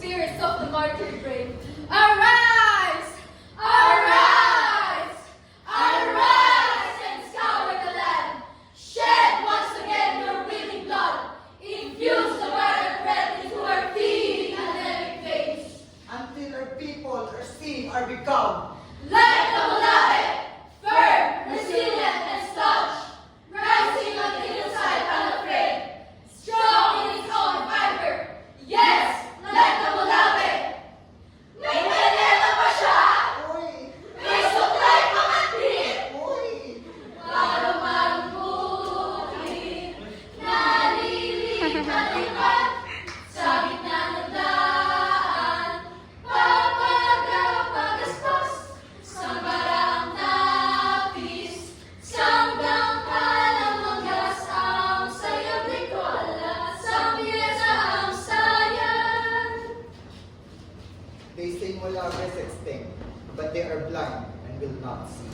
spirits of the martyred brave. Arise! Arise! Arise and scour the land. Shed once again your willing blood. Infuse the wild breath into our feeding anemic veins. Until our people are seen are become Like the Mulabe, firm, resilient, and staunch, rising on the hillside unafraid, strong in its own fiber. Yes, like the Mulabe. May veneno pa siya! Uy! May supply pang antik! Uy! Marong-marong bukid, nalilipad-lipad, sa gitna ng daan, papagaw-pagaspas, sambaraang tapis, sanggang kalamanggas, ang sayang di ko alam, sa piyesa ang sayan. They say Mulabe is extinct, but they are blind and will not see.